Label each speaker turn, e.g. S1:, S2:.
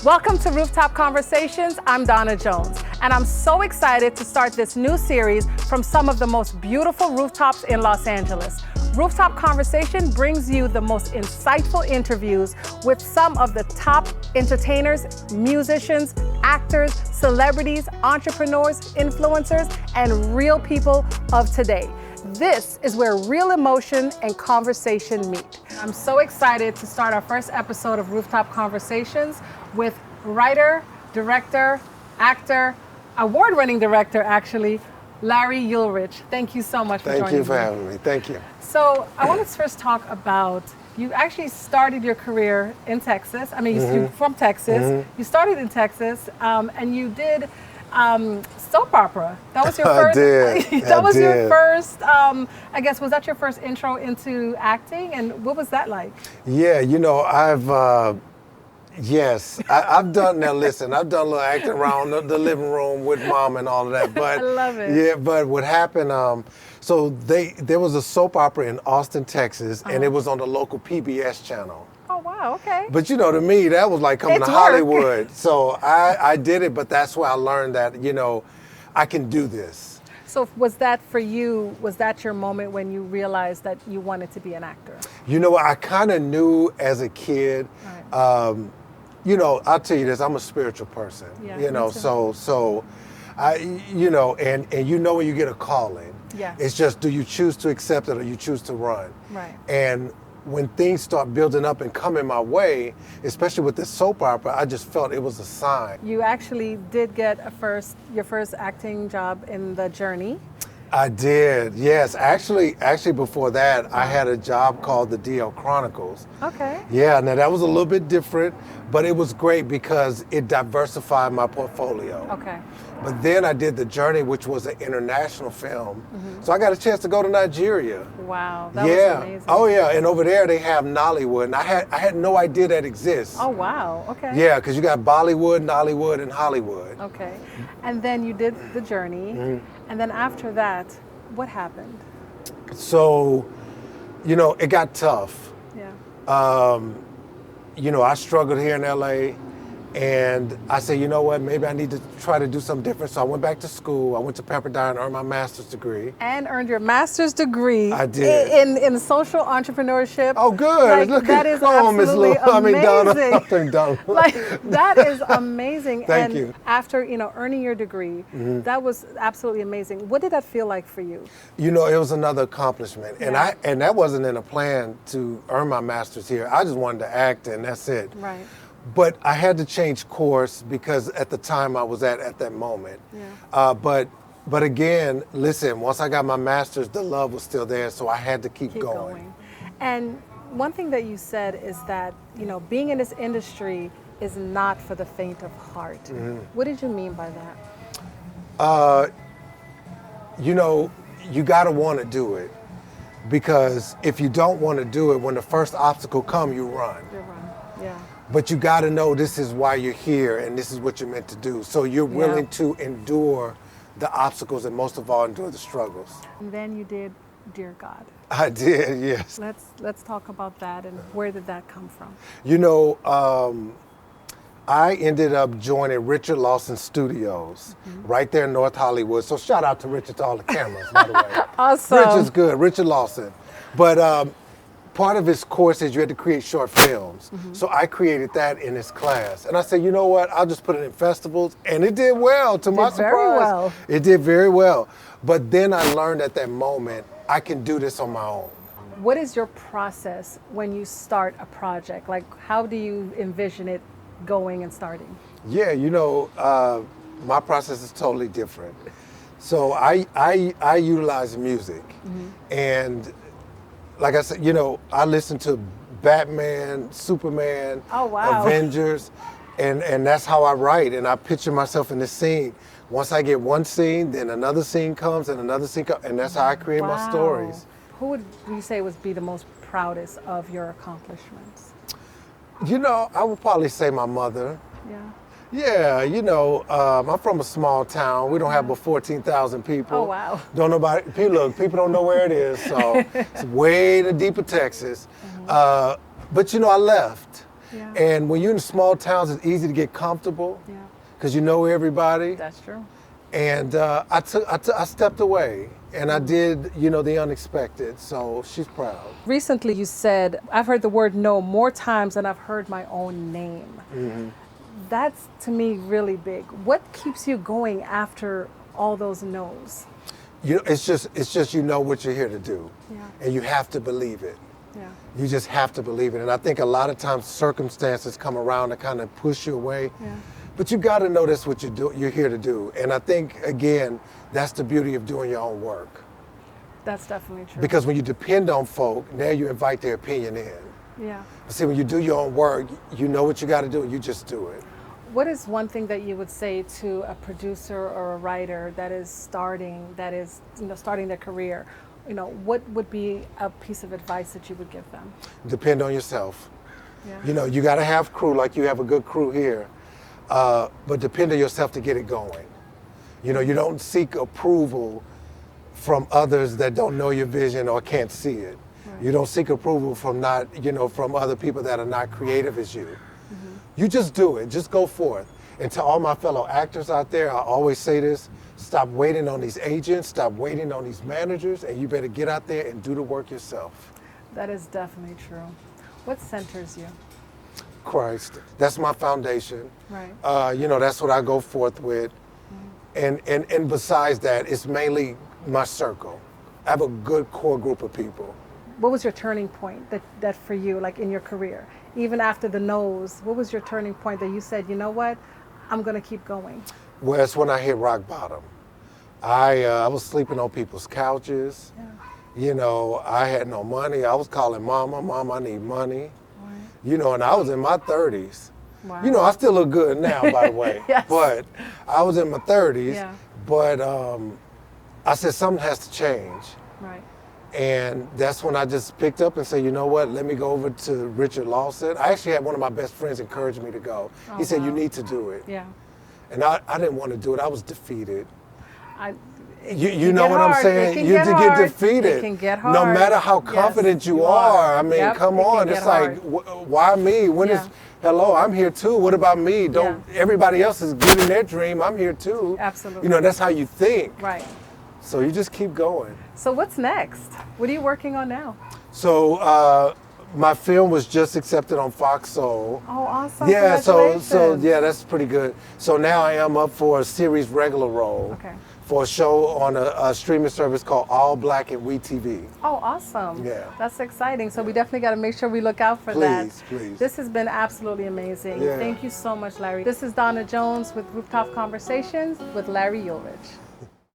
S1: Welcome to RoofTop Conversations. I'm Donna Jones, and I'm so excited to start this new series from some of the most beautiful rooftops in Los Angeles. RoofTop Conversation brings you the most insightful interviews with some of the top entertainers, musicians, actors, celebrities, entrepreneurs, influencers, and real people of today. This is where real emotion and conversation meet. I'm so excited to start our first episode of RoofTop Conversations with writer, director, actor, award-winning director actually, Larry Ulrich. Thank you so much for joining me.
S2: Thank you for having me. Thank you.
S1: So I want to first talk about, you actually started your career in Texas. I mean, you're from Texas. You started in Texas, and you did soap opera. That was your first. Your first. I guess, was that your first intro into acting? And what was that like?
S2: Yeah, you know, I've done now. Listen, I've done a little acting around the living room with mom and all of that. But
S1: I love it.
S2: Yeah, but what happened? So there was a soap opera in Austin, Texas, and it was on the local PBS channel.
S1: Oh wow, okay.
S2: But you know, to me, that was like coming
S1: It's
S2: to
S1: work.
S2: Hollywood. So I did it, but that's where I learned that, you know, I can do this.
S1: So was that for you, was that your moment when you realized that you wanted to be an actor?
S2: You know, I kind of knew as a kid,
S1: Right.
S2: you know, I'll tell you this, I'm a spiritual person,
S1: Yeah,
S2: you know,
S1: me too.
S2: so I, you know, and you know when you get a calling,
S1: Yes.
S2: it's just, do you choose to accept it or you choose to run?
S1: Right.
S2: And when things start building up and coming my way, especially with this soap opera, I just felt it was a sign.
S1: You actually did get your first acting job in The Journey.
S2: I did, yes. Actually before that, I had a job called the DL Chronicles.
S1: Okay.
S2: Yeah, now that was a little bit different, but it was great because it diversified my portfolio.
S1: Okay.
S2: But then I did The Journey, which was an international film. So I got a chance to go to Nigeria.
S1: Wow, that
S2: Yeah.
S1: was amazing.
S2: Oh yeah, and over there they have Nollywood, and I had no idea that exists.
S1: Oh wow, okay.
S2: Yeah, because you got Bollywood, Nollywood, and Hollywood.
S1: Okay. And then you did The Journey. And then after that, what happened?
S2: So, you know, it got tough.
S1: Yeah.
S2: You know, I struggled here in LA, and I said, you know what, maybe I need to try to do something different. So I went back to school. I went to Pepperdine and earned my master's degree.
S1: And earned your master's degree.
S2: I did.
S1: In social entrepreneurship.
S2: Oh, good.
S1: Like,
S2: Look
S1: that
S2: at
S1: is
S2: Miss
S1: absolutely amazing.
S2: Donna.
S1: Like, that is amazing.
S2: Thank
S1: and
S2: you.
S1: after, you know, earning your degree, that was absolutely amazing. What did that feel like for you?
S2: You know, it was another accomplishment.
S1: Yeah.
S2: And that wasn't in a plan to earn my master's here. I just wanted to act, and that's it.
S1: Right.
S2: But I had to change course because at the time I was at that moment.
S1: Yeah.
S2: But again, listen, once I got my master's, the love was still there, so I had to keep going.
S1: And one thing that you said is that, you know, being in this industry is not for the faint of heart. What did you mean by that?
S2: You know, you gotta want to do it, because if you don't want to do it, when the first obstacle comes, you run.
S1: You're right. Yeah.
S2: But you got to know this is why you're here and this is what you're meant to do. So you're willing to endure the obstacles and most of all endure the struggles.
S1: And then you did Dear God.
S2: I did, yes.
S1: Let's talk about that, and where did that come from?
S2: You know, I ended up joining Richard Lawson Studios right there in North Hollywood. So shout out to Richard, to all the cameras, by the way.
S1: Awesome.
S2: Richard's good, Richard Lawson. But part of his course is you had to create short films. So I created that in his class. And I said, you know what, I'll just put it in festivals. And it did well, to my surprise.
S1: Very well.
S2: It did very well. But then I learned at that moment, I can do this on my own.
S1: What is your process when you start a project? Like, how do you envision it going and starting?
S2: Yeah, you know, my process is totally different. So I utilize music. And like I said, you know, I listen to Batman, Superman,
S1: Oh, wow.
S2: Avengers, and that's how I write. And I picture myself in this scene. Once I get one scene, then another scene comes, and another scene comes, and that's how I create my stories.
S1: Who would you say would be the most proudest of your accomplishments?
S2: You know, I would probably say my mother.
S1: Yeah.
S2: Yeah, you know, I'm from a small town. We don't have but 14,000 people.
S1: Oh, wow.
S2: Don't nobody, people don't know where it is, so it's way to deeper Texas. But you know, I left.
S1: Yeah.
S2: And when you're in small towns, it's easy to get comfortable
S1: Yeah.
S2: because you know everybody.
S1: That's true.
S2: And I stepped away and I did, the unexpected. So she's proud.
S1: Recently you said, I've heard the word no more times than I've heard my own name.
S2: Mm-hmm.
S1: That's to me really big. What keeps you going after all those no's?
S2: It's just you know what you're here to do.
S1: Yeah.
S2: And you have to believe it.
S1: Yeah.
S2: You just have to believe it. And I think a lot of times circumstances come around to kind of push you away.
S1: Yeah.
S2: But you got to know that's what you're here to do. And I think, again, that's the beauty of doing your own work.
S1: That's definitely true.
S2: Because when you depend on folk, now you invite their opinion in.
S1: Yeah.
S2: But see, when you do your own work, you know what you got to do, and you just do it.
S1: What is one thing that you would say to a producer or a writer that is starting their career? What would be a piece of advice that you would give them?
S2: Depend on yourself.
S1: Yeah.
S2: You got to have crew like you have a good crew here, but depend on yourself to get it going. You don't seek approval from others that don't know your vision or can't see it. Right. You don't seek approval from from other people that are not creative as you. Mm-hmm. You just do it. Just go forth. And to all my fellow actors out there, I always say this: stop waiting on these agents, stop waiting on these managers, and you better get out there and do the work yourself.
S1: That is definitely true. What centers you?
S2: Christ. That's my foundation.
S1: Right.
S2: That's what I go forth with. Mm-hmm. And besides that, it's mainly my circle. I have a good core group of people.
S1: What was your turning point that for you, like in your career? Even after the no's, what was your turning point that you said, you know what, I'm going to keep going?
S2: Well, it's when I hit rock bottom. I was sleeping on people's couches. Yeah. I had no money. I was calling Mom, I need money. Right. And I was in my 30s. Wow. I still look good now, by the way.
S1: Yes.
S2: But I was in my 30s.
S1: Yeah.
S2: But I said something has to change.
S1: Right.
S2: And that's when I just picked up and said, you know what, let me go over to Richard Lawson. I actually had one of my best friends encourage me to go. He said, you need to do it.
S1: Yeah.
S2: And I didn't want to do it. I was defeated.
S1: You
S2: know what I'm saying? You get defeated.
S1: It can get hard.
S2: No matter how confident you are. I mean,
S1: yep,
S2: come on. It's like, why me? Hello, I'm here too. What about me? Everybody else is getting their dream. I'm here too.
S1: Absolutely.
S2: That's how you think.
S1: Right.
S2: So you just keep going.
S1: So what's next? What are you working on now?
S2: So my film was just accepted on Fox Soul.
S1: Oh, awesome.
S2: Yeah, so yeah, that's pretty good. So now I am up for a series regular role.
S1: Okay.
S2: For a show on a streaming service called All Black and We TV.
S1: Oh, awesome.
S2: Yeah.
S1: That's exciting. So we definitely got to make sure we look out for that.
S2: Please.
S1: This has been absolutely amazing.
S2: Yeah.
S1: Thank you so much, Larry. This is Donna Jones with RoofTop Conversations with Larry Ulrich.